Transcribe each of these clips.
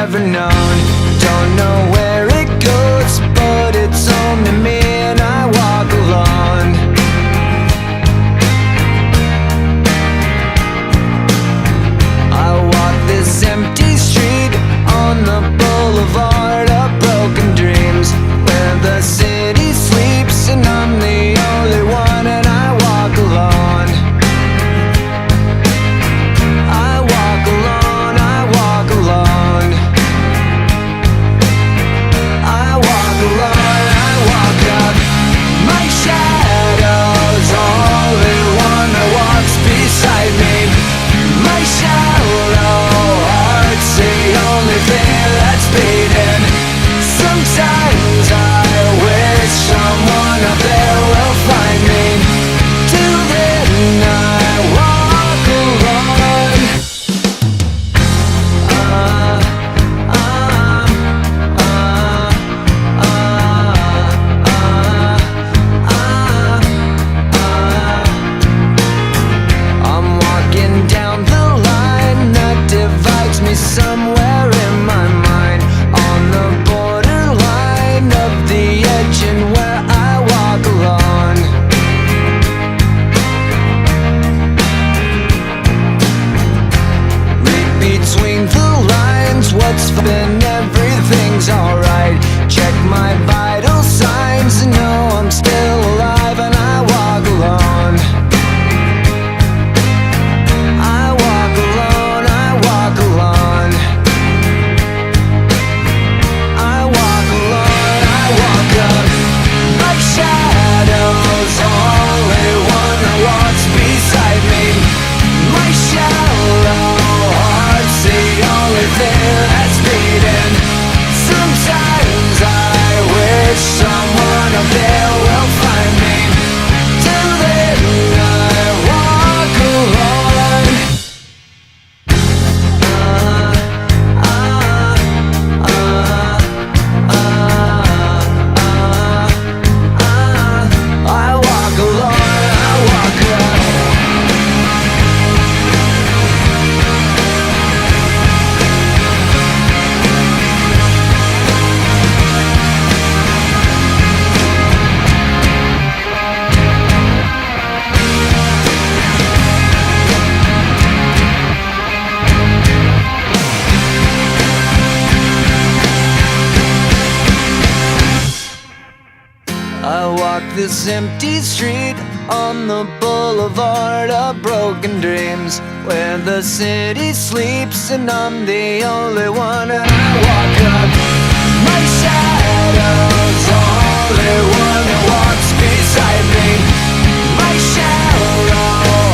ever known. Don't know where it goes, but it's home to me, and I walk alone. I walk this empty street on the boulevard of broken dreams, where the city sleeps and I'm the only one, and I walk alone. I walk alone, I walk alone. I walk alone, I walk up. My shadow's only one that walks beside me. My shallow heart's the only thing that's beating. Sometimes I wish someone up there will find me. Till then I walk alone. I'm walking down the line that divides me somewhere in my mind, on the borderline of the edge and where I walk alone. Read between the lines, what's been everything's alright. Check my vital signs and know I'm still alive, and I walk alone. I walk alone, I walk alone. I walk alone, I walk up. My shadow's only one that walks beside me. My shallow heart's the only thing that's beating. Sometimes I wish someone up there will find me. Till then I walk alone. I walk alone, I walk up. I walk this empty street on the boulevard of broken dreams, where the city sleeps and I'm the only one, and I walk up. My shadow's only one that walks beside me. My shallow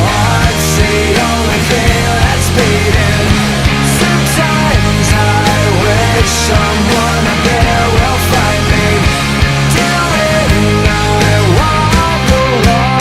heart's the only thing that's beating. Sometimes I wish someone up there will find me. Till then I walk alone.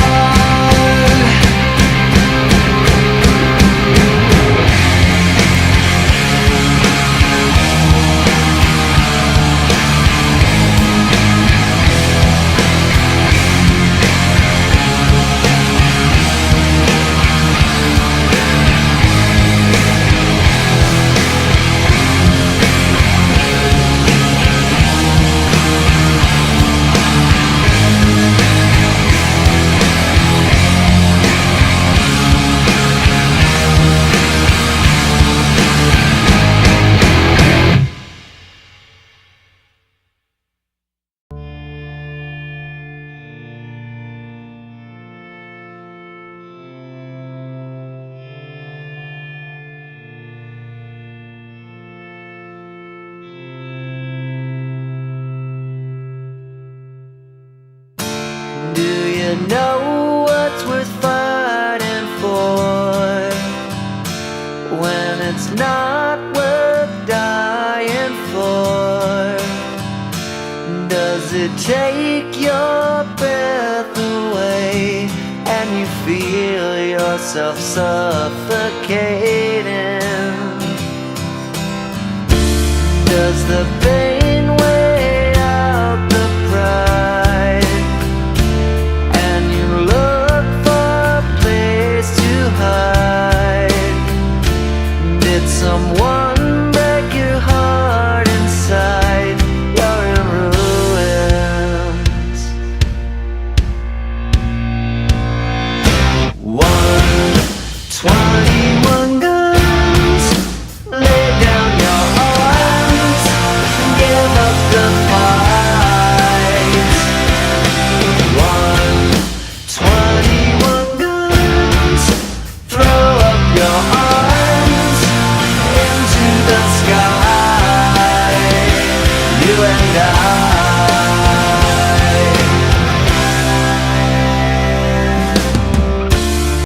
Do you know what's worth fighting for, when it's not worth dying for? Does it take your breath away and you feel yourself suffocating? Does the pain weigh out the pride, and you look for a place to hide? Did someone break your heart? money